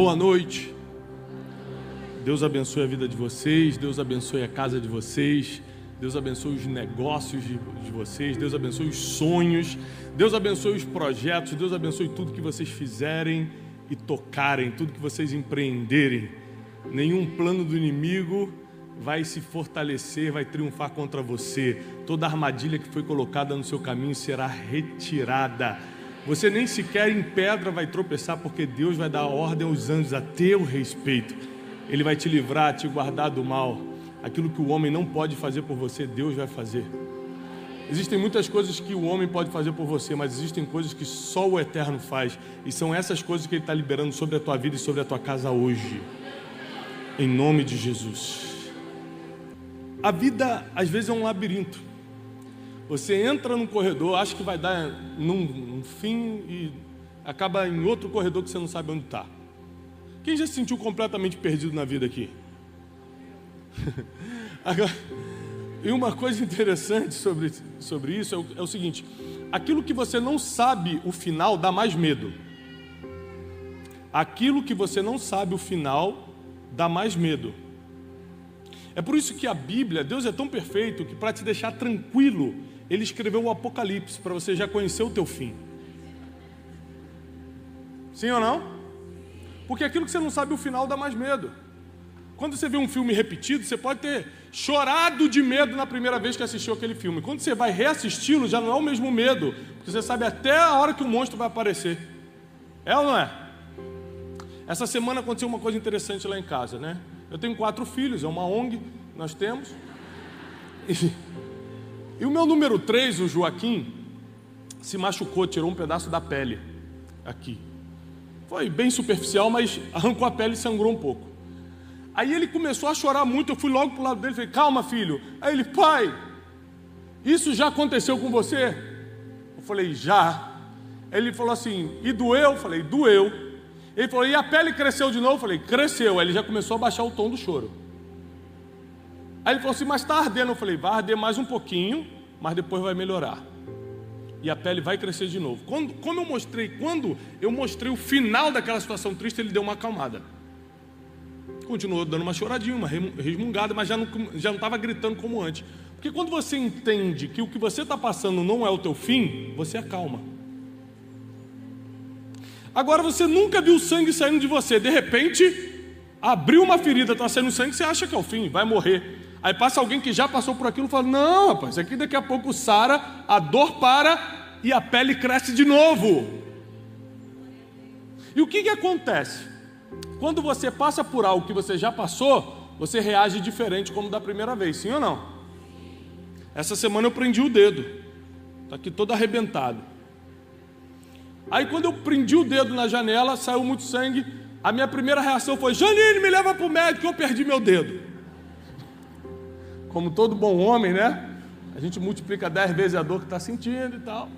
Boa noite. Deus abençoe a vida de vocês, Deus abençoe a casa de vocês, Deus abençoe os negócios de vocês, Deus abençoe os sonhos, Deus abençoe os projetos, Deus abençoe tudo que vocês fizerem e tocarem, tudo que vocês empreenderem. Nenhum plano do inimigo vai se fortalecer, vai triunfar contra você. Toda armadilha que foi colocada no seu caminho será retirada. Você nem sequer em pedra vai tropeçar, porque Deus vai dar ordem aos anjos a teu respeito. Ele vai te livrar, te guardar do mal. Aquilo que o homem não pode fazer por você, Deus vai fazer. Existem muitas coisas que o homem pode fazer por você, mas existem coisas que só o Eterno faz. E são essas coisas que Ele está liberando sobre a tua vida e sobre a tua casa hoje. Em nome de Jesus. A vida, às vezes, é um labirinto. Você entra num corredor, acha que vai dar num fim e acaba em outro corredor que você não sabe onde está. Quem já se sentiu completamente perdido na vida aqui? Agora, e uma coisa interessante sobre isso é o seguinte: aquilo que você não sabe o final dá mais medo. Aquilo que você não sabe o final dá mais medo. É por isso que a Bíblia, Deus é tão perfeito que para te deixar tranquilo, Ele escreveu o Apocalipse, para você já conhecer o teu fim. Sim ou não? Porque aquilo que você não sabe o final dá mais medo. Quando você vê um filme repetido, você pode ter chorado de medo na primeira vez que assistiu aquele filme. Quando você vai reassisti-lo, já não é o mesmo medo, porque você sabe até a hora que o monstro vai aparecer. É ou não é? Essa semana aconteceu uma coisa interessante lá em casa, né? Eu tenho 4 filhos, é uma ONG, nós temos. E o meu número 3, o Joaquim, se machucou, tirou um pedaço da pele aqui. Foi bem superficial, mas arrancou a pele e sangrou um pouco. Aí ele começou a chorar muito, eu fui logo pro lado dele e falei: calma, filho. Aí ele: pai, isso já aconteceu com você? Eu falei: já. Aí ele falou assim: e doeu? Eu falei: doeu. Ele falou: e a pele cresceu de novo? Eu falei: cresceu. Aí ele já começou a baixar o tom do choro. Aí ele falou assim: mas está ardendo? Eu falei: vai arder mais um pouquinho, mas depois vai melhorar. E a pele vai crescer de novo. Quando eu mostrei o final daquela situação triste, ele deu uma acalmada. Continuou dando uma choradinha, uma resmungada, mas já não estava gritando como antes. Porque quando você entende que o que você está passando não é o teu fim, você acalma. Agora você nunca viu sangue saindo de você. De repente, abriu uma ferida, está saindo sangue, você acha que é o fim, vai morrer. Aí passa alguém que já passou por aquilo e fala: não, rapaz, isso aqui daqui a pouco sara, a dor para e a pele cresce de novo. E o que acontece? Quando você passa por algo que você já passou, você reage diferente como da primeira vez, sim ou não? Essa semana eu prendi o dedo, está aqui todo arrebentado. Aí quando eu prendi o dedo na janela, saiu muito sangue. A minha primeira reação foi: Janine, me leva para o médico, eu perdi meu dedo. Como todo bom homem, né? A gente multiplica 10 vezes a dor que está sentindo e tal.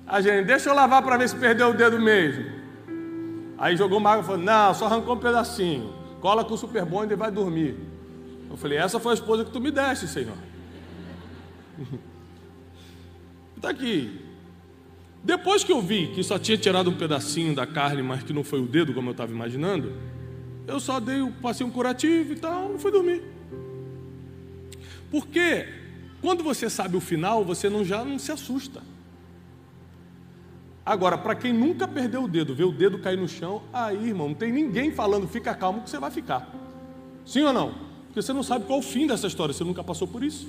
A Janine: deixa eu lavar para ver se perdeu o dedo mesmo. Aí jogou uma água e falou: não, só arrancou um pedacinho. Cola com o Super Bond e vai dormir. Eu falei: essa foi a esposa que tu me deste, Senhor. Está aqui. Depois que eu vi que só tinha tirado um pedacinho da carne, mas que não foi o dedo como eu estava imaginando, eu só passei um curativo e tal, e fui dormir. Porque quando você sabe o final, você já não se assusta. Agora, para quem nunca perdeu o dedo, vê o dedo cair no chão, aí, irmão, não tem ninguém falando: fica calmo que você vai ficar. Sim ou não? Porque você não sabe qual é o fim dessa história, você nunca passou por isso.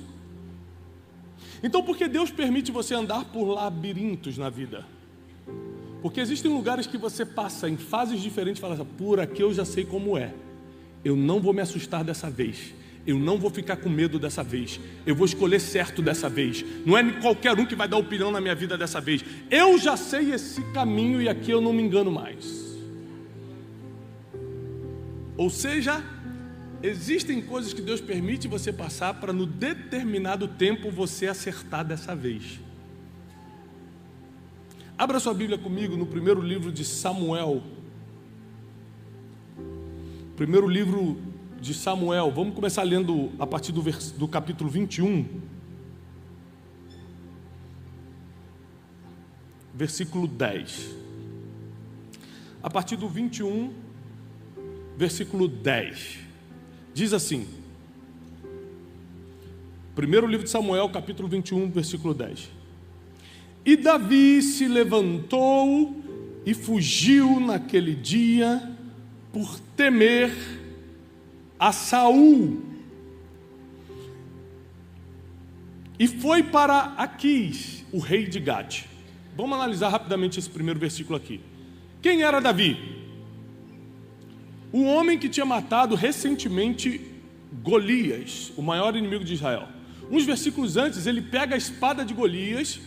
Então, por que Deus permite você andar por labirintos na vida? Porque existem lugares que você passa em fases diferentes e fala assim: por aqui eu já sei como é. Eu não vou me assustar dessa vez. Eu não vou ficar com medo dessa vez. Eu vou escolher certo dessa vez. Não é qualquer um que vai dar opinião na minha vida dessa vez. Eu já sei esse caminho e aqui eu não me engano mais. Ou seja, existem coisas que Deus permite você passar para no determinado tempo você acertar dessa vez. Abra sua Bíblia comigo no primeiro livro de Samuel. Primeiro livro de Samuel. Vamos começar lendo a partir do capítulo 21. Versículo 10. a partir do 21, versículo 10. Diz assim, primeiro livro de Samuel, capítulo 21, versículo 10. E Davi se levantou e fugiu naquele dia por temer a Saul. E foi para Aquis, o rei de Gate. Vamos analisar rapidamente esse primeiro versículo aqui. Quem era Davi? O homem que tinha matado recentemente Golias, o maior inimigo de Israel. Uns versículos antes, ele pega a espada de Golias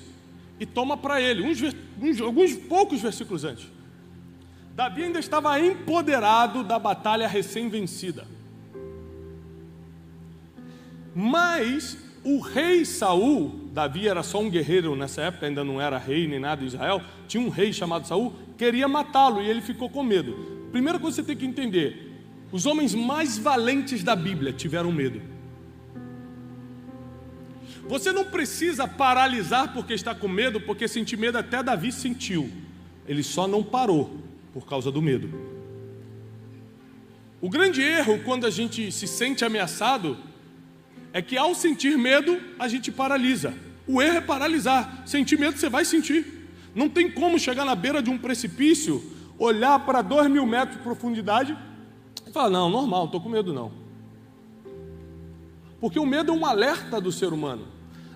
e toma para ele. Alguns poucos versículos antes. Davi ainda estava empoderado da batalha recém-vencida. Mas o rei Saul, Davi era só um guerreiro nessa época, ainda não era rei nem nada em Israel, tinha um rei chamado Saul, queria matá-lo e ele ficou com medo. Primeira coisa que você tem que entender, os homens mais valentes da Bíblia tiveram medo. Você não precisa paralisar porque está com medo, porque sentir medo até Davi sentiu. Ele só não parou por causa do medo. O grande erro quando a gente se sente ameaçado é que ao sentir medo a gente paralisa. O erro é paralisar. Sentir medo você vai sentir. Não tem como chegar na beira de um precipício, olhar para 2.000 metros de profundidade e falar, não, normal, não estou com medo não. Porque o medo é um alerta do ser humano.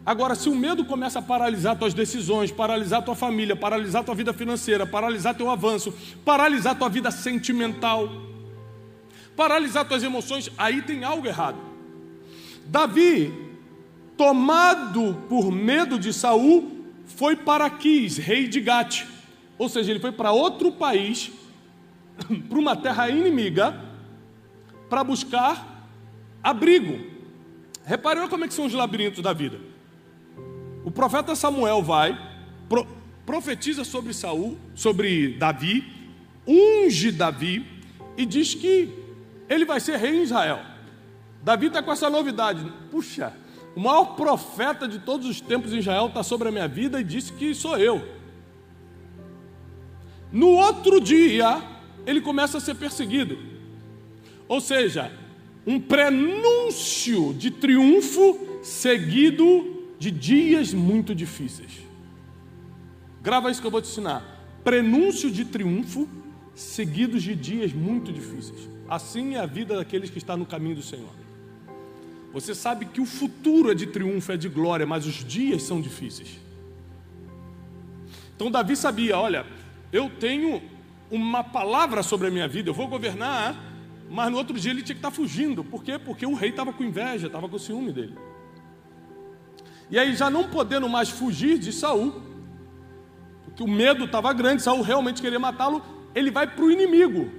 Agora, se o medo começa a paralisar tuas decisões, paralisar tua família, paralisar tua vida financeira, paralisar teu avanço, paralisar tua vida sentimental, paralisar tuas emoções, aí tem algo errado. Davi, tomado por medo de Saul, foi para Aquis, rei de Gate. Ou seja, ele foi para outro país, para uma terra inimiga, para buscar abrigo. Reparem como é que são os labirintos da vida. O profeta Samuel vai, profetiza sobre Saul, sobre Davi, unge Davi e diz que ele vai ser rei em Israel. Davi está com essa novidade. Puxa, o maior profeta de todos os tempos em Israel está sobre a minha vida e disse que sou eu. No outro dia, ele começa a ser perseguido. Ou seja, um prenúncio de triunfo seguido de dias muito difíceis. Grava isso que eu vou te ensinar. Prenúncio de triunfo seguidos de dias muito difíceis. Assim é a vida daqueles que estão no caminho do Senhor. Você sabe que o futuro é de triunfo, é de glória, mas os dias são difíceis. Então Davi sabia, olha, eu tenho uma palavra sobre a minha vida, eu vou governar, mas no outro dia ele tinha que estar fugindo. Por quê? Porque o rei estava com inveja, estava com ciúme dele. E aí, já não podendo mais fugir de Saul, porque o medo estava grande, Saul realmente queria matá-lo, ele vai para o inimigo.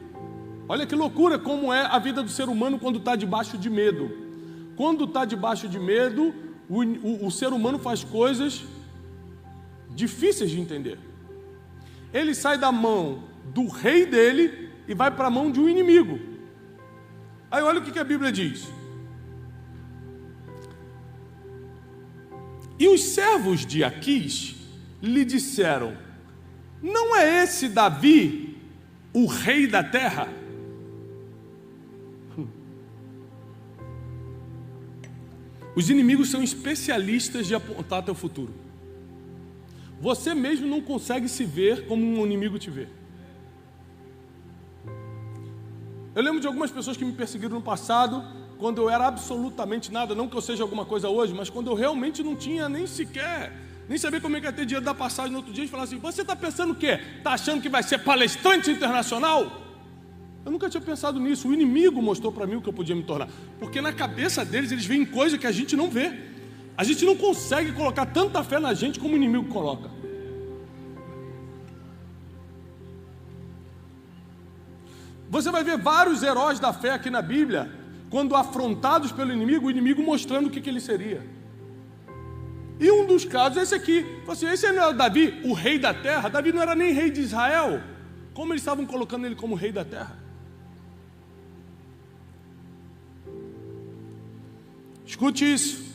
Olha que loucura como é a vida do ser humano quando está debaixo de medo. Quando está debaixo de medo, o ser humano faz coisas difíceis de entender. Ele sai da mão do rei dele e vai para a mão de um inimigo. Aí olha o que a Bíblia diz. E os servos de Aquis lhe disseram, não é esse Davi o rei da terra? Os inimigos são especialistas de apontar teu futuro. Você mesmo não consegue se ver como um inimigo te vê. Eu lembro de algumas pessoas que me perseguiram no passado, quando eu era absolutamente nada, não que eu seja alguma coisa hoje, mas quando eu realmente não tinha nem sequer, nem sabia como é que ia ter dinheiro da passagem no outro dia, e falar assim, você está pensando o quê? Está achando que vai ser palestrante internacional? Eu nunca tinha pensado nisso. O inimigo mostrou para mim o que eu podia me tornar. Porque na cabeça deles, eles veem coisa que a gente não vê. A gente não consegue colocar tanta fé na gente como o inimigo coloca. Você vai ver vários heróis da fé aqui na Bíblia, quando afrontados pelo inimigo, o inimigo mostrando o que ele seria. E um dos casos é esse aqui. Assim, esse não é o Davi, o rei da terra. Davi não era nem rei de Israel. Como eles estavam colocando ele como rei da terra? Escute isso.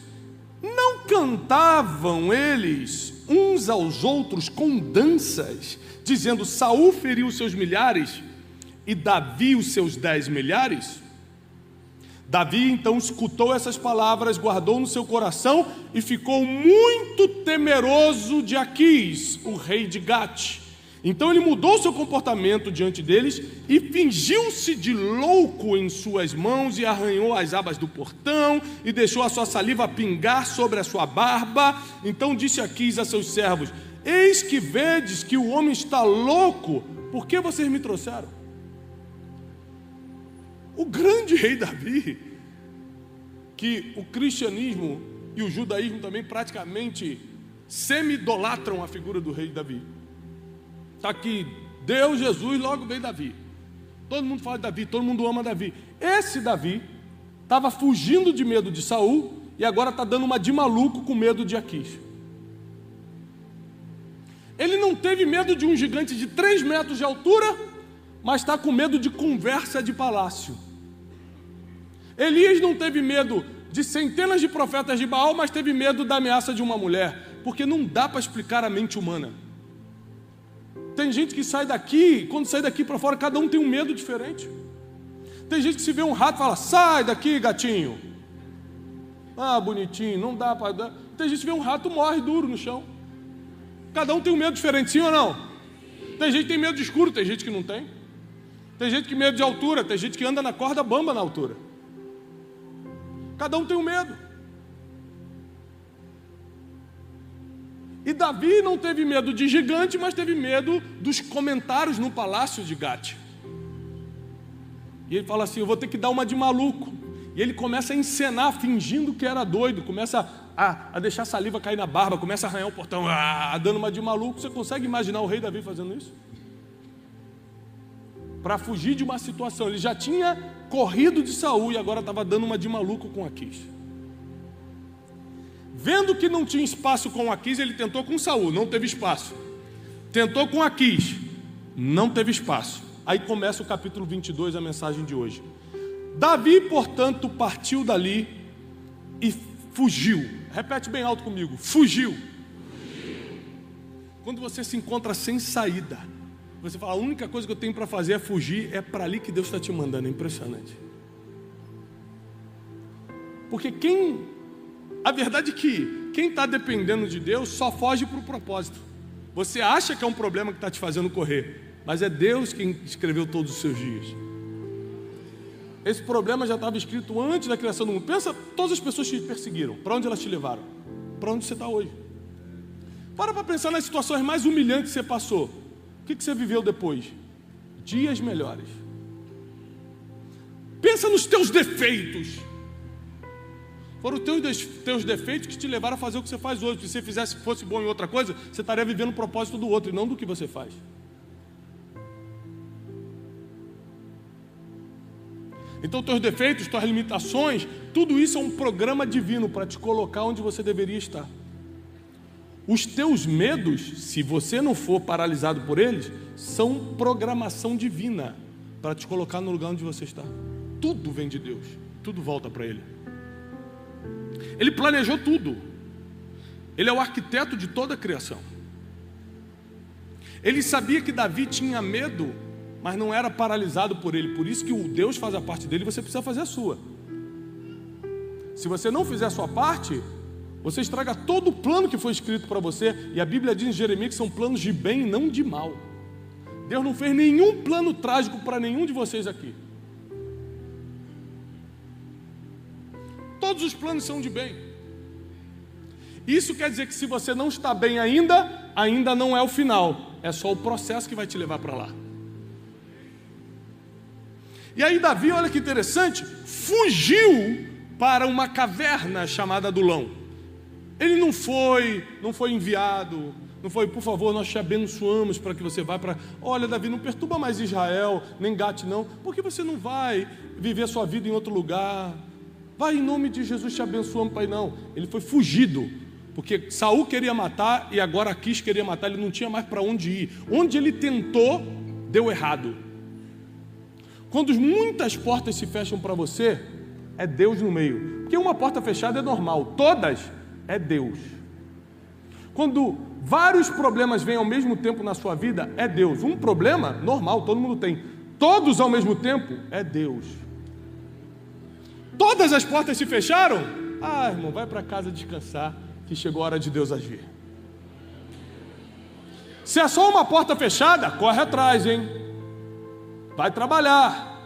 Não cantavam eles uns aos outros com danças, dizendo: Saul feriu os seus milhares e Davi os seus 10 milhares? Davi então escutou essas palavras, guardou no seu coração e ficou muito temeroso de Aquis, o rei de Gate. Então ele mudou seu comportamento diante deles e fingiu-se de louco em suas mãos e arranhou as abas do portão e deixou a sua saliva pingar sobre a sua barba. Então disse Aquis a seus servos: eis que vedes que o homem está louco, por que vocês me trouxeram? O grande rei Davi, que o cristianismo e o judaísmo também praticamente semi-idolatram a figura do rei Davi. Está aqui, Deus, Jesus, logo veio Davi. Todo mundo fala de Davi, todo mundo ama Davi. Esse Davi estava fugindo de medo de Saul e agora está dando uma de maluco com medo de Aquis. Ele não teve medo de um gigante de 3 metros de altura, mas está com medo de conversa de palácio. Elias não teve medo de centenas de profetas de Baal, mas teve medo da ameaça de uma mulher, porque não dá para explicar a mente humana. Tem gente que sai daqui, quando sai daqui para fora, cada um tem um medo diferente. Tem gente que se vê um rato e fala: sai daqui, gatinho. Ah, bonitinho, não dá para dar. Tem gente que vê um rato e morre duro no chão. Cada um tem um medo diferente, sim ou não? Tem gente que tem medo de escuro, tem gente que não tem. Tem gente que tem medo de altura, tem gente que anda na corda bamba na altura. Cada um tem um medo. E Davi não teve medo de gigante, mas teve medo dos comentários no palácio de Gate. E ele fala assim: eu vou ter que dar uma de maluco. E ele começa a encenar, fingindo que era doido, começa a deixar a saliva cair na barba, começa a arranhar o portão, dando uma de maluco. Você consegue imaginar o rei Davi fazendo isso? Para fugir de uma situação. Ele já tinha corrido de Saul e agora estava dando uma de maluco com Aquis. Vendo que não tinha espaço com Aquis, ele tentou com Saul, não teve espaço. Tentou com Aquis, não teve espaço. Aí começa o capítulo 22, a mensagem de hoje. Davi, portanto, partiu dali e fugiu. Repete bem alto comigo: fugiu. Quando você se encontra sem saída, você fala: a única coisa que eu tenho para fazer é fugir, é para ali que Deus está te mandando. É impressionante. Porque a verdade é que quem está dependendo de Deus só foge para o propósito. Você acha que é um problema que está te fazendo correr, mas é Deus quem escreveu todos os seus dias. Esse problema já estava escrito antes da criação do mundo. Pensa, todas as pessoas que te perseguiram, para onde elas te levaram? Para onde você está hoje? Para pensar nas situações mais humilhantes que você passou. O que você viveu depois? Dias melhores. Pensa nos teus defeitos. Foram os teus defeitos que te levaram a fazer o que você faz hoje. Se você fosse bom em outra coisa, você estaria vivendo o propósito do outro e não do que você faz. Então, teus defeitos, tuas limitações, tudo isso é um programa divino para te colocar onde você deveria estar. Os teus medos, se você não for paralisado por eles, são programação divina para te colocar no lugar onde você está. Tudo vem de Deus, tudo volta para Ele. Ele planejou tudo. Ele é o arquiteto de toda a criação. Ele sabia que Davi tinha medo, mas não era paralisado por ele. Por isso que o Deus faz a parte dele e você precisa fazer a sua. Se você não fizer a sua parte, você estraga todo o plano que foi escrito para você. E a Bíblia diz em Jeremias que são planos de bem e não de mal. Deus não fez nenhum plano trágico para nenhum de vocês aqui. Todos os planos são de bem. Isso quer dizer que se você não está bem ainda não é o final. É só o processo que vai te levar para lá. E aí Davi, olha que interessante, fugiu para uma caverna chamada Adulão. Ele não foi enviado, não foi: por favor, nós te abençoamos para que você vá para... Olha, Davi, não perturba mais Israel, nem Gate não, porque você não vai viver a sua vida em outro lugar. Vai, em nome de Jesus, te abençoamos, Pai. Não, ele foi fugido, porque Saul queria matar e agora Aquis queria matar, ele não tinha mais para onde ir. Onde ele tentou, deu errado. Quando muitas portas se fecham para você, é Deus no meio. Porque uma porta fechada é normal, todas é Deus. Quando vários problemas vêm ao mesmo tempo na sua vida, é Deus. Um problema, normal, todo mundo tem. Todos ao mesmo tempo, é Deus. Todas as portas se fecharam? Ah, irmão, vai para casa descansar, que chegou a hora de Deus agir. Se é só uma porta fechada, corre atrás, hein? Vai trabalhar,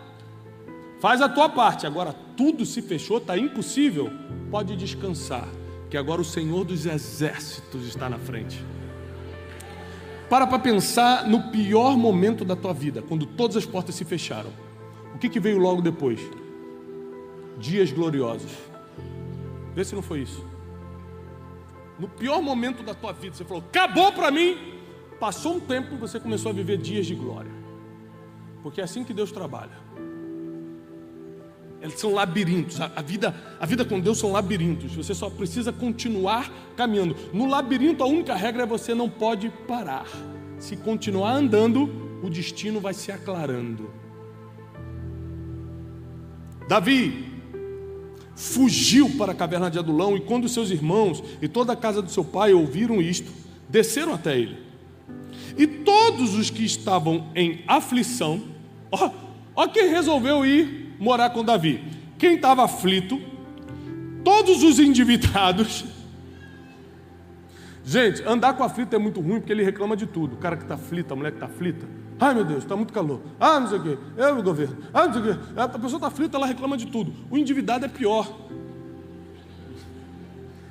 faz a tua parte. Agora tudo se fechou, está impossível, pode descansar, que agora o Senhor dos Exércitos está na frente. Para pensar no pior momento da tua vida, quando todas as portas se fecharam. O que veio logo depois? Dias gloriosos. Vê se não foi isso. No pior momento da tua vida, você falou, acabou para mim. Passou um tempo e você começou a viver dias de glória. Porque é assim que Deus trabalha. Eles são labirintos. A vida com Deus são labirintos. Você só precisa continuar caminhando. No labirinto, a única regra é você não pode parar. Se continuar andando, o destino vai se aclarando. Davi fugiu para a caverna de Adulão, e quando seus irmãos e toda a casa do seu pai ouviram isto, desceram até ele. E todos os que estavam em aflição, ó quem resolveu ir morar com Davi. Quem estava aflito, todos os endividados. Gente, andar com aflito é muito ruim, porque ele reclama de tudo. O cara que está aflito, a mulher que está aflita, ai meu Deus, está muito calor, não sei o quê, eu no governo, não sei o quê. A pessoa está aflita, ela reclama de tudo. O endividado é pior.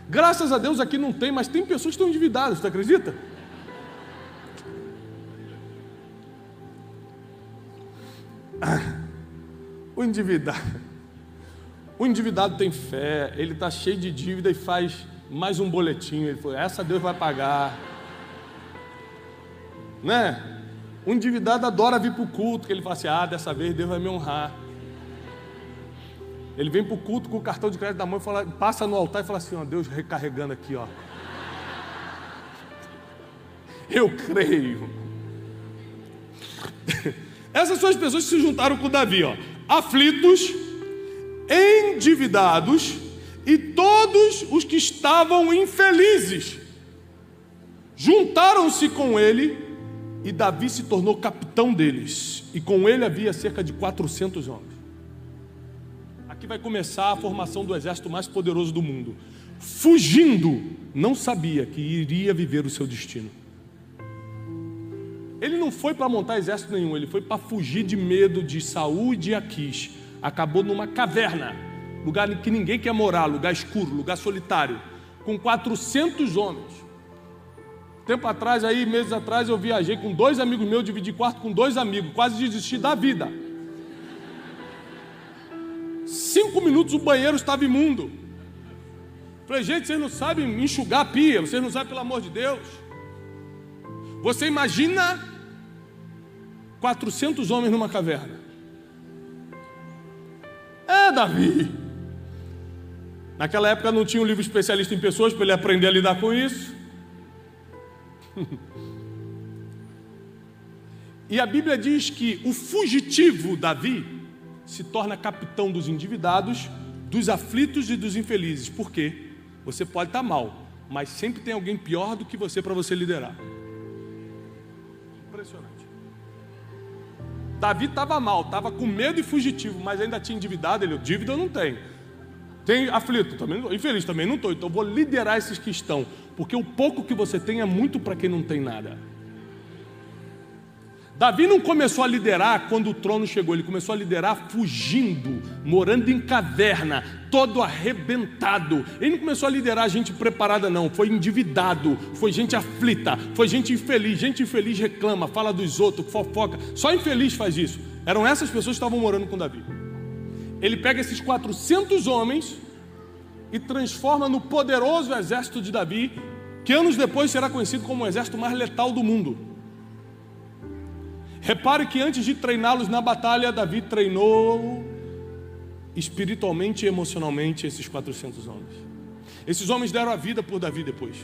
Graças a Deus aqui não tem, mas tem pessoas que estão endividadas, tu acredita? O endividado tem fé, ele está cheio de dívida e faz mais um boletim. Ele falou, essa Deus vai pagar, né? O endividado adora vir para o culto, que ele fala assim, dessa vez Deus vai me honrar. Ele vem para o culto com o cartão de crédito da mão e fala, passa no altar e fala assim, Deus recarregando aqui, eu creio. Essas são as pessoas que se juntaram com Davi, aflitos, endividados e todos os que estavam infelizes juntaram-se com ele, e Davi se tornou capitão deles, e com ele havia cerca de 400 homens. Aqui vai começar a formação do exército mais poderoso do mundo. Fugindo, não sabia que iria viver o seu destino. Ele não foi para montar exército nenhum, ele foi para fugir de medo de Saul e de Aquis. Acabou numa caverna, lugar em que ninguém quer morar, lugar escuro, lugar solitário, com 400 homens. Tempo atrás, meses atrás, eu viajei com 2 amigos meus, dividi quarto com 2 amigos, quase desisti da vida. 5 minutos o banheiro estava imundo. Falei, gente, vocês não sabem enxugar a pia, vocês não sabem, pelo amor de Deus. Você imagina 400 homens numa caverna. Davi. Naquela época não tinha um livro especialista em pessoas para ele aprender a lidar com isso. E a Bíblia diz que o fugitivo Davi se torna capitão dos endividados, dos aflitos e dos infelizes. Por quê? Você pode estar mal, mas sempre tem alguém pior do que você para você liderar. Impressionante. Davi estava mal, estava com medo e fugitivo, mas ainda tinha endividado. Ele, dívida eu não tenho. Tem aflito, também, infeliz também não estou. Então eu vou liderar esses que estão, porque o pouco que você tem é muito para quem não tem nada. Davi não começou a liderar quando o trono chegou, ele começou a liderar fugindo, morando em caverna, todo arrebentado. Ele não começou a liderar gente preparada não, foi endividado, foi gente aflita, foi gente infeliz. Gente infeliz reclama, fala dos outros, fofoca, só infeliz faz isso. Eram essas pessoas que estavam morando com Davi. Ele pega esses 400 homens e transforma no poderoso exército de Davi, que anos depois será conhecido como o exército mais letal do mundo. Repare que antes de treiná-los na batalha, Davi treinou espiritualmente e emocionalmente esses 400 homens. Esses homens deram a vida por Davi depois.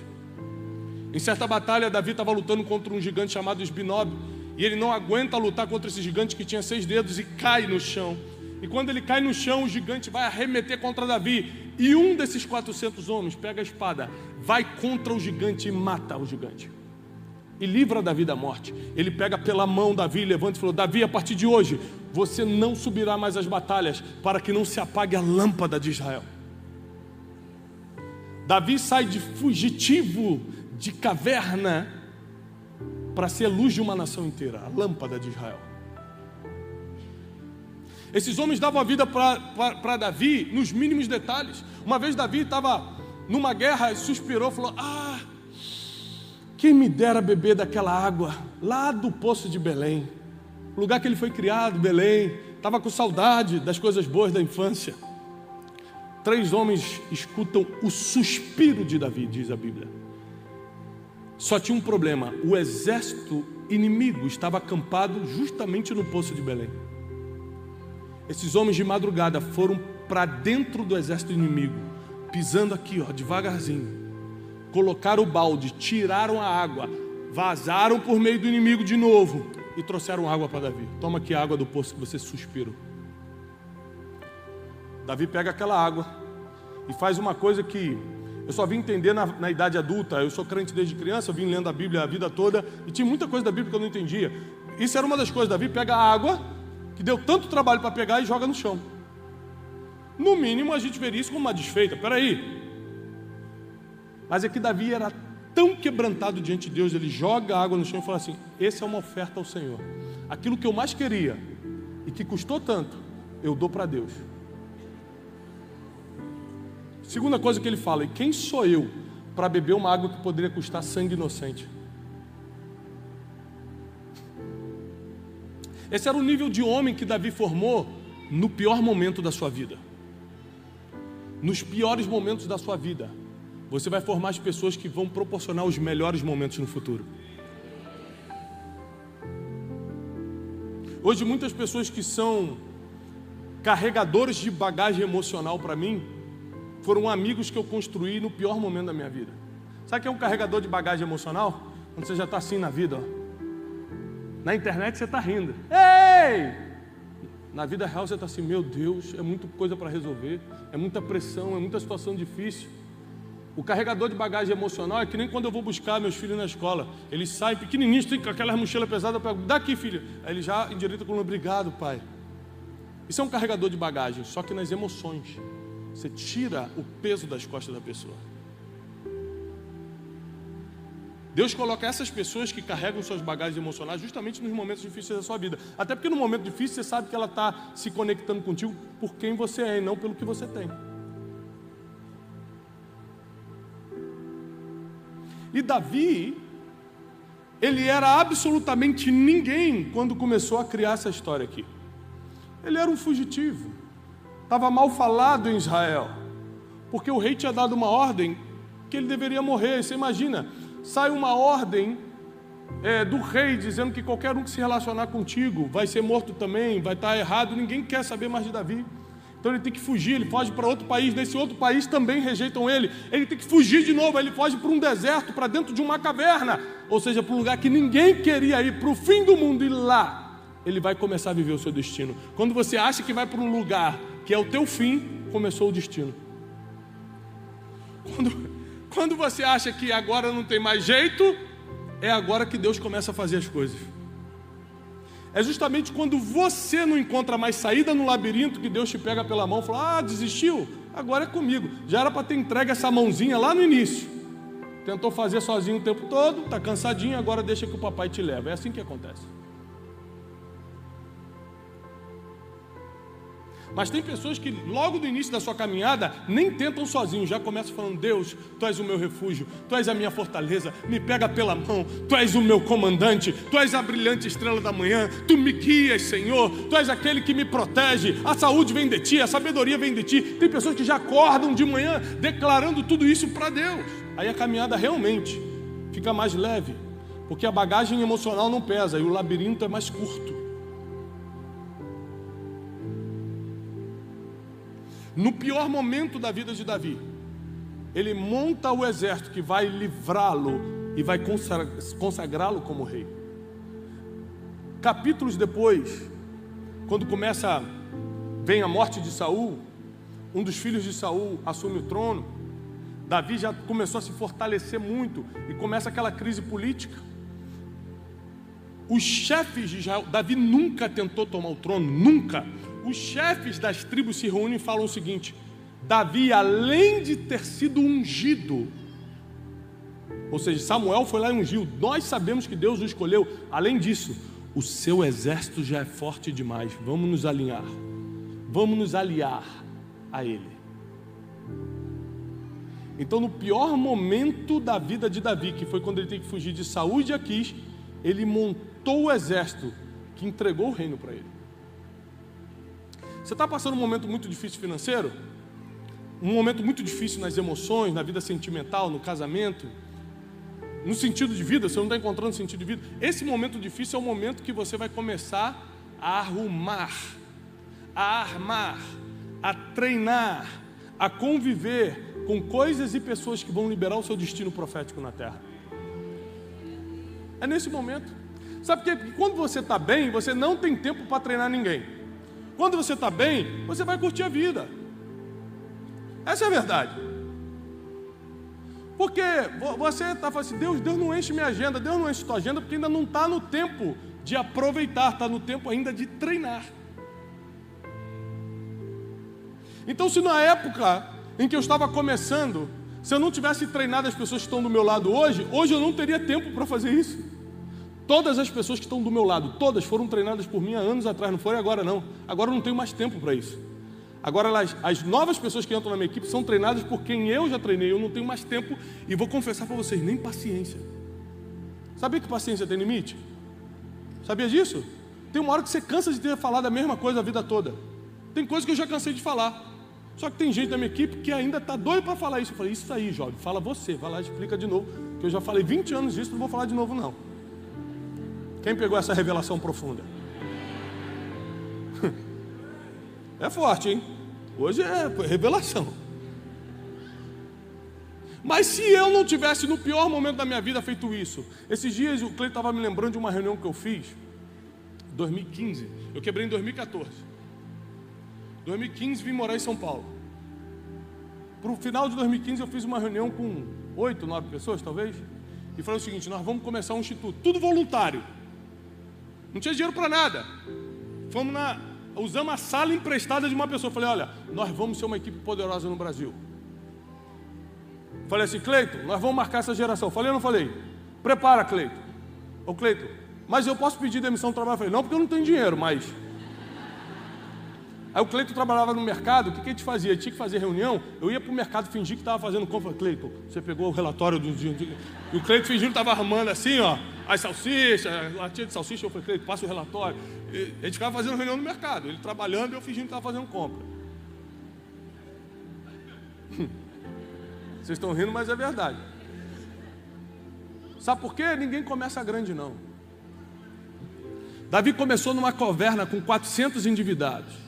Em certa batalha, Davi estava lutando contra um gigante chamado Esbinob, e ele não aguenta lutar contra esse gigante que tinha 6 dedos e cai no chão. E quando ele cai no chão, o gigante vai arremeter contra Davi. E um desses 400 homens pega a espada, vai contra o gigante e mata o gigante. E livra Davi da morte. Ele pega pela mão Davi, levanta e falou: Davi, a partir de hoje, você não subirá mais às batalhas, para que não se apague a lâmpada de Israel. Davi sai de fugitivo, de caverna, para ser a luz de uma nação inteira, a lâmpada de Israel. Esses homens davam a vida para Davi nos mínimos detalhes. Uma vez Davi estava numa guerra e suspirou, falou: quem me dera beber daquela água lá do poço de Belém, o lugar que ele foi criado, Belém. Estava com saudade das coisas boas da infância. 3 homens escutam o suspiro de Davi, diz a Bíblia. Só tinha um problema: o exército inimigo estava acampado justamente no poço de Belém. Esses homens de madrugada foram para dentro do exército inimigo, pisando aqui, devagarzinho. Colocaram o balde, tiraram a água, vazaram por meio do inimigo de novo e trouxeram água para Davi. Toma aqui a água do poço que você suspirou. Davi pega aquela água e faz uma coisa que eu só vim entender na idade adulta. Eu sou crente desde criança, eu vim lendo a Bíblia a vida toda e tinha muita coisa da Bíblia que eu não entendia. Isso era uma das coisas. Davi pega a água, que deu tanto trabalho para pegar, e joga no chão. No mínimo a gente veria isso como uma desfeita. Peraí. Mas é que Davi era tão quebrantado diante de Deus, ele joga a água no chão e fala assim: essa é uma oferta ao Senhor. Aquilo que eu mais queria e que custou tanto, eu dou para Deus. Segunda coisa que ele fala: e quem sou eu para beber uma água que poderia custar sangue inocente? Esse era o nível de homem que Davi formou no pior momento da sua vida. Nos piores momentos da sua vida, você vai formar as pessoas que vão proporcionar os melhores momentos no futuro. Hoje muitas pessoas que são carregadores de bagagem emocional para mim, foram amigos que eu construí no pior momento da minha vida. Sabe o que é um carregador de bagagem emocional? Quando você já está assim na vida, Na internet você está rindo. Ei! Na vida real você está assim: meu Deus, é muita coisa para resolver, é muita pressão, é muita situação difícil. O carregador de bagagem emocional é que nem quando eu vou buscar meus filhos na escola. Eles saem pequenininhos, tem aquela mochila pesada, eu pego: daqui, filho. Aí ele já endireita com: obrigado, pai. Isso é um carregador de bagagem, só que nas emoções. Você tira o peso das costas da pessoa. Deus coloca essas pessoas que carregam suas bagagens emocionais justamente nos momentos difíceis da sua vida. Até porque no momento difícil você sabe que ela está se conectando contigo por quem você é e não pelo que você tem. E Davi, ele era absolutamente ninguém quando começou a criar essa história aqui. Ele era um fugitivo, estava mal falado em Israel, porque o rei tinha dado uma ordem que ele deveria morrer. Você imagina, sai uma ordem do rei dizendo que qualquer um que se relacionar contigo vai ser morto também, vai estar errado. Ninguém quer saber mais de Davi. Então ele tem que fugir, ele foge para outro país. Nesse outro país também rejeitam ele. Ele tem que fugir de novo, ele foge para um deserto, para dentro de uma caverna, ou seja, para um lugar que ninguém queria ir, para o fim do mundo. E lá ele vai começar a viver o seu destino. Quando você acha que vai para um lugar que é o teu fim, começou o destino. Quando você acha que agora não tem mais jeito, é agora que Deus começa a fazer as coisas. É justamente quando você não encontra mais saída no labirinto que Deus te pega pela mão e fala: desistiu? Agora é comigo. Já era para ter entregue essa mãozinha lá no início. Tentou fazer sozinho o tempo todo, está cansadinho, agora deixa que o papai te leva. É assim que acontece. Mas tem pessoas que logo no início da sua caminhada nem tentam sozinhos, já começam falando: Deus, Tu és o meu refúgio, Tu és a minha fortaleza, me pega pela mão, Tu és o meu comandante, Tu és a brilhante estrela da manhã, Tu me guias, Senhor, Tu és aquele que me protege, a saúde vem de Ti, a sabedoria vem de Ti. Tem pessoas que já acordam de manhã declarando tudo isso para Deus. Aí a caminhada realmente fica mais leve, porque a bagagem emocional não pesa e o labirinto é mais curto. No pior momento da vida de Davi, ele monta o exército que vai livrá-lo e vai consagrá-lo como rei. Capítulos depois, quando começa vem a morte de Saul, um dos filhos de Saul assume o trono, Davi já começou a se fortalecer muito e começa aquela crise política. Os chefes de Israel, Davi nunca tentou tomar o trono, nunca. Os chefes das tribos se reúnem e falam o seguinte: Davi, além de ter sido ungido, ou seja, Samuel foi lá e ungiu, nós sabemos que Deus o escolheu, além disso, o seu exército já é forte demais, vamos nos alinhar, vamos nos aliar a ele. Então, no pior momento da vida de Davi, que foi quando ele tem que fugir de Saul e de Aquis, ele montou o exército que entregou o reino para ele. Você está passando um momento muito difícil financeiro? Um momento muito difícil nas emoções, na vida sentimental, no casamento, no sentido de vida, você não está encontrando sentido de vida. Esse momento difícil é o momento que você vai começar a arrumar, a armar, a treinar, a conviver com coisas e pessoas que vão liberar o seu destino profético na terra. É nesse momento. Sabe por quê? Porque quando você está bem, você não tem tempo para treinar ninguém. Quando você está bem, você vai curtir a vida. Essa é a verdade. Porque você está falando assim, Deus não enche minha agenda, Deus não enche tua agenda, porque ainda não está no tempo de aproveitar, está no tempo ainda de treinar. Então, se na época em que eu estava começando, se eu não tivesse treinado as pessoas que estão do meu lado hoje eu não teria tempo para fazer isso. Todas as pessoas que estão do meu lado, todas foram treinadas por mim há anos atrás, não foi agora não. Agora eu não tenho mais tempo para isso. Agora as novas pessoas que entram na minha equipe são treinadas por quem eu já treinei, eu não tenho mais tempo e vou confessar para vocês, nem paciência. Sabia que paciência tem limite? Sabia disso? Tem uma hora que você cansa de ter falado a mesma coisa a vida toda. Tem coisa que eu já cansei de falar. Só que tem gente da minha equipe que ainda está doido para falar isso. Eu falei, isso aí, jovem, fala você, vai lá e explica de novo, que eu já falei 20 anos disso, não vou falar de novo não. Quem pegou essa revelação profunda? É forte, hein? Hoje é revelação. Mas se eu não tivesse no pior momento da minha vida feito isso, esses dias o Cleiton estava me lembrando de uma reunião que eu fiz, 2015, eu quebrei em 2014. 2015 vim morar em São Paulo. Para o final de 2015 eu fiz uma reunião com 8, 9 pessoas talvez, e falei o seguinte, nós vamos começar um instituto, tudo voluntário. Não tinha dinheiro para nada. Usamos a sala emprestada de uma pessoa. Falei, olha, nós vamos ser uma equipe poderosa no Brasil. Falei assim, Cleiton, nós vamos marcar essa geração. Falei ou não falei? Prepara, Cleiton. Ô Cleiton, mas eu posso pedir demissão do trabalho? Falei, não, porque eu não tenho dinheiro, mas... Aí o Cleiton trabalhava no mercado, o que a gente fazia? Ele tinha que fazer reunião, eu ia para o mercado fingir que estava fazendo compra. Cleiton, você pegou o relatório do dia. E o Cleiton fingindo que estava arrumando assim, ó, as salsichas, a latinha de salsicha. Eu falei, Cleiton, passa o relatório. E a gente ficava fazendo reunião no mercado, ele trabalhando e eu fingindo que estava fazendo compra. Vocês estão rindo, mas é verdade. Sabe por quê? Ninguém começa grande, não. Davi começou numa caverna com 400 endividados.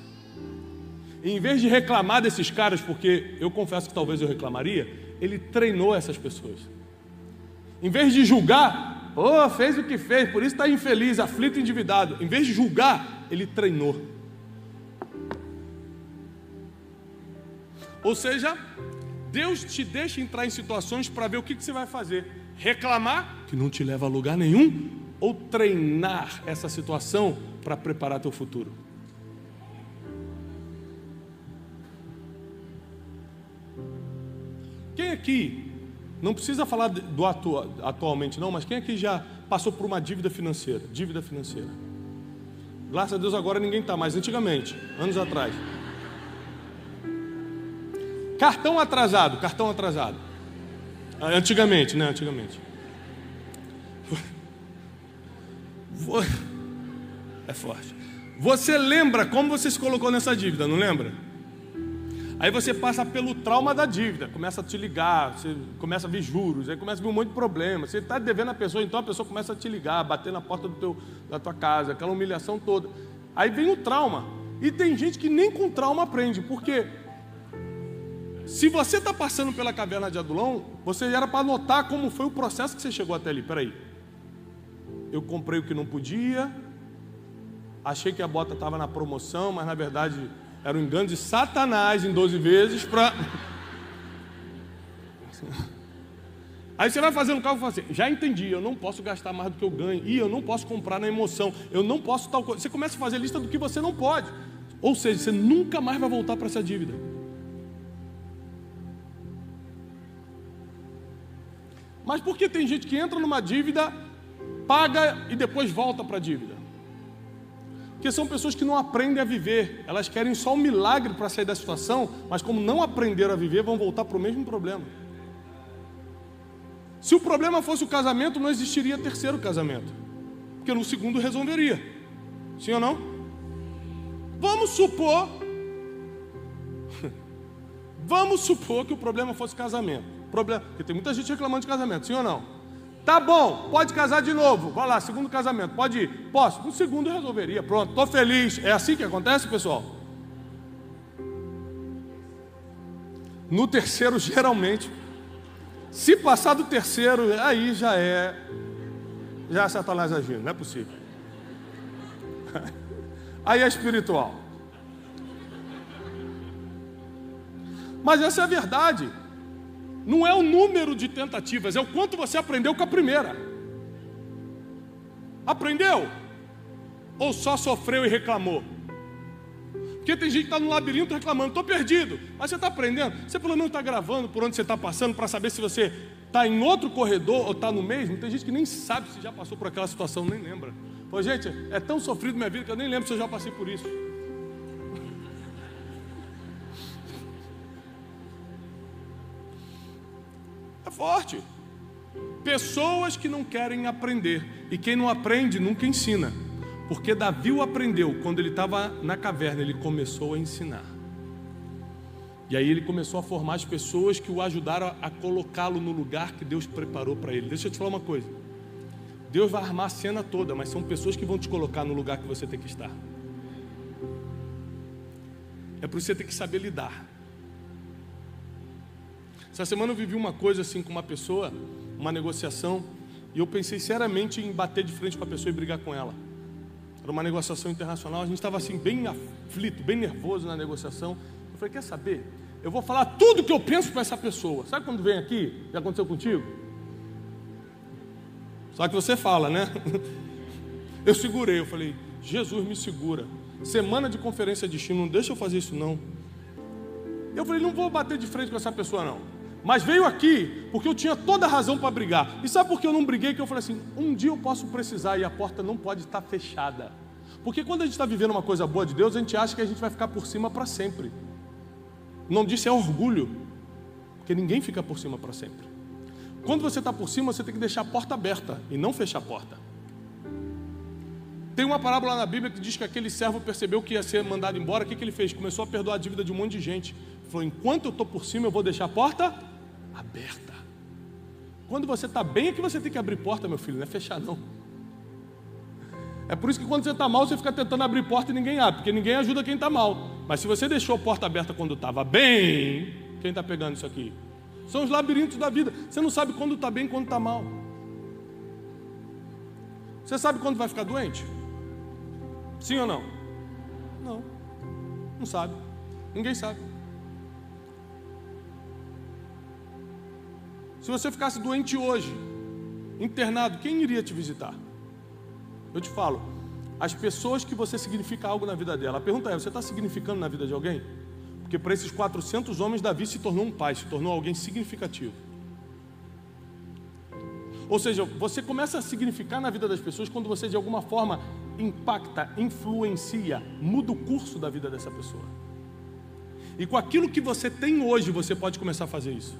E em vez de reclamar desses caras, porque eu confesso que talvez eu reclamaria, ele treinou essas pessoas. Em vez de julgar, fez o que fez, por isso está infeliz, aflito, endividado. Em vez de julgar, ele treinou. Ou seja, Deus te deixa entrar em situações para ver o que você vai fazer. Reclamar, que não te leva a lugar nenhum, ou treinar essa situação para preparar teu futuro. Quem aqui, não precisa falar do atualmente não, mas quem aqui já passou por uma dívida financeira? Dívida financeira. Graças a Deus agora ninguém está, mas antigamente, anos atrás. Cartão atrasado. Antigamente, né? Antigamente. É forte. Você lembra como você se colocou nessa dívida, não lembra? Aí você passa pelo trauma da dívida, começa a te ligar, você começa a ver juros, aí começa a vir um monte de problema. Você está devendo a pessoa, então a pessoa começa a te ligar, bater na porta da tua casa, aquela humilhação toda. Aí vem o trauma. E tem gente que nem com trauma aprende, porque se você está passando pela caverna de Adulão, você era para notar como foi o processo que você chegou até ali. Peraí, eu comprei o que não podia, achei que a bota estava na promoção, mas na verdade Era um engano de Satanás em 12 vezes para... Aí você vai fazendo o cálculo e fala assim, já entendi, eu não posso gastar mais do que eu ganho, e eu não posso comprar na emoção, eu não posso tal coisa. Você começa a fazer a lista do que você não pode. Ou seja, você nunca mais vai voltar para essa dívida. Mas por que tem gente que entra numa dívida, paga e depois volta para a dívida? Porque são pessoas que não aprendem a viver. Elas querem só um milagre para sair da situação, mas como não aprenderam a viver, vão voltar para o mesmo problema. Se o problema fosse o casamento, não existiria terceiro casamento, porque no segundo resolveria. Sim ou não? Vamos supor que o problema fosse casamento. Porque tem muita gente reclamando de casamento, sim ou não? Tá bom, pode casar de novo. Vai lá, segundo casamento, pode ir. Posso? No segundo eu resolveria, pronto, estou feliz. É assim que acontece, pessoal? No terceiro, geralmente, se passar do terceiro, aí já é Satanás agindo, não é possível. Aí é espiritual. Mas essa é a verdade. Não é o número de tentativas, é o quanto você aprendeu com a primeira. Aprendeu? Ou só sofreu e reclamou? Porque tem gente que está no labirinto reclamando, estou perdido. Mas você está aprendendo? Você pelo menos está gravando por onde você está passando para saber se você está em outro corredor ou está no mesmo. Tem gente que nem sabe se já passou por aquela situação, nem lembra. Pô, gente, é tão sofrido minha vida que eu nem lembro se eu já passei por isso. É forte. Pessoas que não querem aprender. E quem não aprende nunca ensina. Porque Davi o aprendeu. Quando ele estava na caverna, ele começou a ensinar. E aí ele começou a formar as pessoas que o ajudaram a colocá-lo no lugar que Deus preparou para ele. Deixa eu te falar uma coisa. Deus vai armar a cena toda, mas são pessoas que vão te colocar no lugar que você tem que estar. É por isso que você tem que saber lidar. Essa semana eu vivi uma coisa assim com uma pessoa, uma negociação, e eu pensei seriamente em bater de frente com a pessoa e brigar com ela. Era uma negociação internacional, a gente estava assim bem aflito, bem nervoso na negociação. Eu falei, quer saber? Eu vou falar tudo que eu penso para essa pessoa. Sabe quando vem aqui? Já aconteceu contigo? Só que você fala, né? Eu segurei, eu falei, Jesus me segura. Semana de conferência de destino, não deixa eu fazer isso não. Eu falei, não vou bater de frente com essa pessoa não. Mas veio aqui porque eu tinha toda a razão para brigar. E sabe por que eu não briguei? Que eu falei assim, um dia eu posso precisar e a porta não pode estar fechada. Porque quando a gente está vivendo uma coisa boa de Deus, a gente acha que a gente vai ficar por cima para sempre. O nome disso é orgulho. Porque ninguém fica por cima para sempre. Quando você está por cima, você tem que deixar a porta aberta e não fechar a porta. Tem uma parábola na Bíblia que diz que aquele servo percebeu que ia ser mandado embora. O que ele fez? Começou a perdoar a dívida de um monte de gente. Ele falou, enquanto eu estou por cima, eu vou deixar a porta aberta. Quando você está bem é que você tem que abrir porta, meu filho, não é fechar não. É por isso que quando você está mal, você fica tentando abrir porta e ninguém abre, porque ninguém ajuda quem está mal. Mas se você deixou a porta aberta quando estava bem, quem está pegando isso aqui? São os labirintos da vida. Você não sabe quando está bem e quando está mal. Você sabe quando vai ficar doente? Sim ou não? Não. Não sabe. Ninguém sabe. Se você ficasse doente hoje, internado, quem iria te visitar? Eu te falo, as pessoas que você significa algo na vida dela. A pergunta é, você está significando na vida de alguém? Porque para esses 400 homens, Davi se tornou um pai, se tornou alguém significativo. Ou seja, você começa a significar na vida das pessoas quando você de alguma forma impacta, influencia, muda o curso da vida dessa pessoa. E com aquilo que você tem hoje, você pode começar a fazer isso.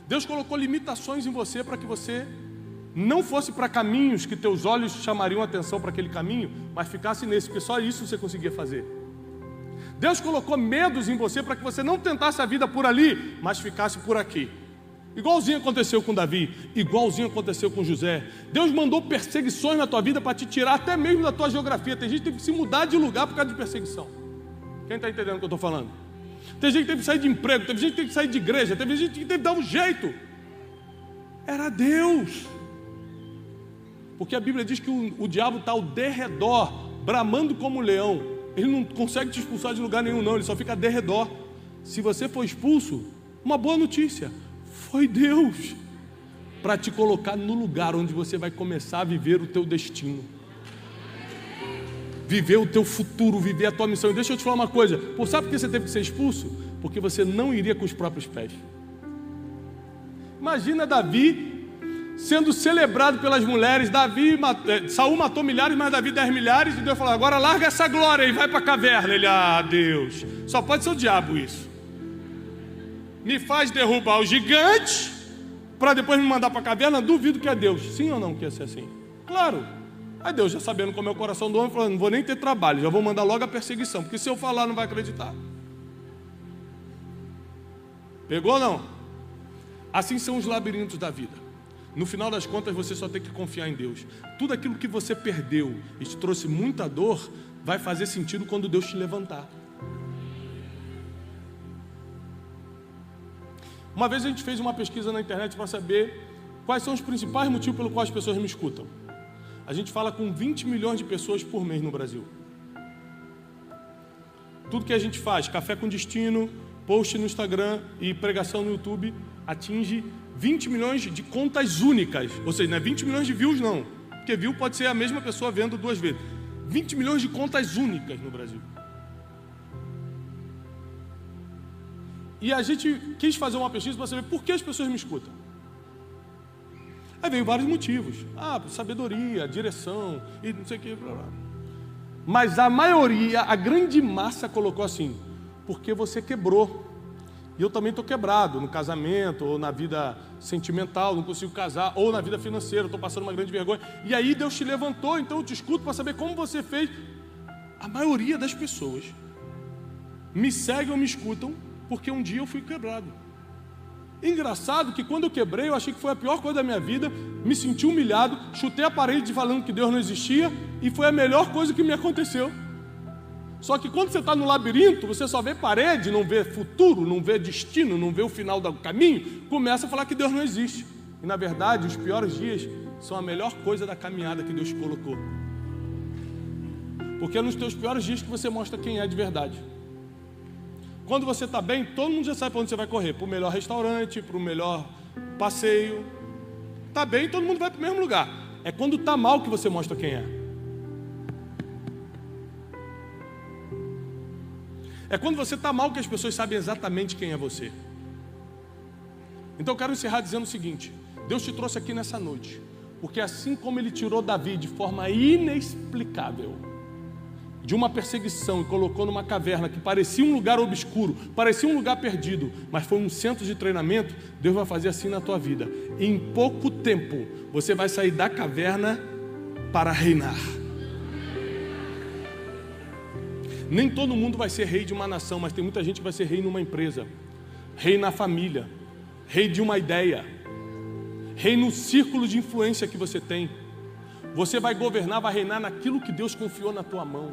Deus colocou limitações em você para que você não fosse para caminhos que teus olhos chamariam atenção para aquele caminho, mas ficasse nesse, porque só isso você conseguia fazer. Deus colocou medos em você para que você não tentasse a vida por ali, mas ficasse por aqui. Igualzinho aconteceu com Davi, igualzinho aconteceu com José. Deus mandou perseguições na tua vida para te tirar até mesmo da tua geografia. Tem gente que teve que se mudar de lugar por causa de perseguição. Quem está entendendo o que eu estou falando? Tem gente que teve que sair de emprego, teve gente que teve que sair de igreja, teve gente que teve que dar um jeito. Era Deus. Porque a Bíblia diz que o diabo está ao derredor, bramando como um leão, Ele não consegue te expulsar de lugar nenhum, não. Ele só fica a derredor. Se você for expulso, uma boa notícia: foi Deus para te colocar no lugar onde você vai começar a viver o teu destino, viver o teu futuro, viver a tua missão. E deixa eu te falar uma coisa: sabe por que você teve que ser expulso? Porque você não iria com os próprios pés. Imagina Davi sendo celebrado pelas mulheres. Saul matou milhares, mas Davi 10 milhares. E Deus falou: agora larga essa glória e vai para a caverna. Ele: Deus, só pode ser o diabo isso. Me faz derrubar o gigante para depois me mandar para a caverna. Duvido que é Deus. Sim ou não que ia ser assim? Claro. Aí Deus, já sabendo como é o coração do homem, falou: não vou nem ter trabalho, já vou mandar logo a perseguição, porque se eu falar não vai acreditar. Pegou ou não? Assim são os labirintos da vida. No final das contas, você só tem que confiar em Deus. Tudo aquilo que você perdeu e te trouxe muita dor, vai fazer sentido quando Deus te levantar. Uma vez a gente fez uma pesquisa na internet para saber quais são os principais motivos pelo qual as pessoas me escutam. A gente fala com 20 milhões de pessoas por mês no Brasil. Tudo que a gente faz, Café com Destino, post no Instagram e pregação no YouTube, atinge 20 milhões de contas únicas. Ou seja, não é 20 milhões de views não, porque view pode ser a mesma pessoa vendo 2 vezes. 20 milhões de contas únicas no Brasil. E a gente quis fazer uma pesquisa para saber por que as pessoas me escutam. Aí veio vários motivos. Sabedoria, direção e não sei o que. Blá, blá. Mas a maioria, a grande massa colocou assim: porque você quebrou. E eu também estou quebrado no casamento, ou na vida sentimental, não consigo casar, ou na vida financeira, estou passando uma grande vergonha. E aí Deus te levantou, então eu te escuto para saber como você fez. A maioria das pessoas me seguem ou me escutam porque um dia eu fui quebrado. Engraçado que quando eu quebrei, eu achei que foi a pior coisa da minha vida, me senti humilhado, chutei a parede falando que Deus não existia, e foi a melhor coisa que me aconteceu. Só que quando você está no labirinto, você só vê parede, não vê futuro, não vê destino, não vê o final do caminho, começa a falar que Deus não existe. E na verdade, os piores dias são a melhor coisa da caminhada que Deus colocou. Porque é nos teus piores dias que você mostra quem é de verdade. Quando você está bem, todo mundo já sabe para onde você vai correr. Para o melhor restaurante, para o melhor passeio. Está bem, todo mundo vai para o mesmo lugar. É quando está mal que você mostra quem é. É quando você está mal que as pessoas sabem exatamente quem é você. Então eu quero encerrar dizendo o seguinte: Deus te trouxe aqui nessa noite, porque assim como Ele tirou Davi de forma inexplicável de uma perseguição e colocou numa caverna que parecia um lugar obscuro, parecia um lugar perdido, mas foi um centro de treinamento, Deus vai fazer assim na tua vida. Em pouco tempo você vai sair da caverna para reinar. Nem todo mundo vai ser rei de uma nação, mas tem muita gente que vai ser rei numa empresa, rei na família, rei de uma ideia, rei no círculo de influência que você tem. Você vai governar, vai reinar naquilo que Deus confiou na tua mão.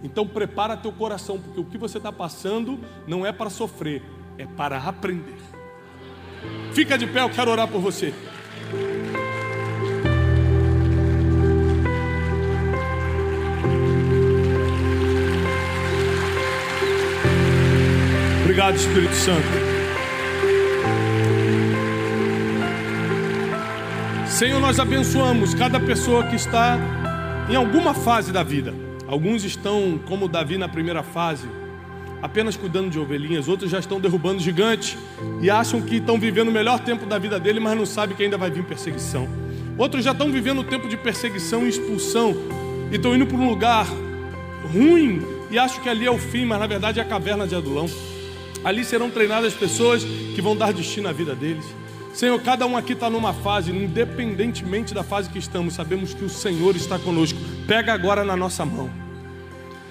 Então prepara teu coração, porque o que você está passando não é para sofrer, é para aprender. Fica de pé, eu quero orar por você. Obrigado, Espírito Santo. Senhor, nós abençoamos cada pessoa que está em alguma fase da vida. Alguns estão, como Davi na primeira fase, apenas cuidando de ovelhinhas. Outros já estão derrubando gigantes e acham que estão vivendo o melhor tempo da vida dele, mas não sabem que ainda vai vir perseguição. Outros já estão vivendo o tempo de perseguição e expulsão e estão indo para um lugar ruim e acham que ali é o fim, mas na verdade é a caverna de Adulão. Ali serão treinadas pessoas que vão dar destino à vida deles. Senhor, cada um aqui está numa fase, independentemente da fase que estamos, sabemos que o Senhor está conosco. Pega agora na nossa mão.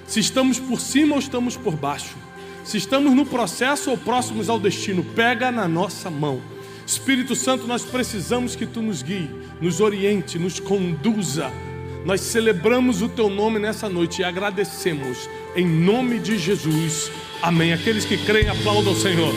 Se estamos por cima ou estamos por baixo, se estamos no processo ou próximos ao destino, pega na nossa mão. Espírito Santo, nós precisamos que Tu nos guie, nos oriente, nos conduza. Nós celebramos o Teu nome nessa noite e agradecemos em nome de Jesus. Amém. Aqueles que creem, aplaudam ao Senhor.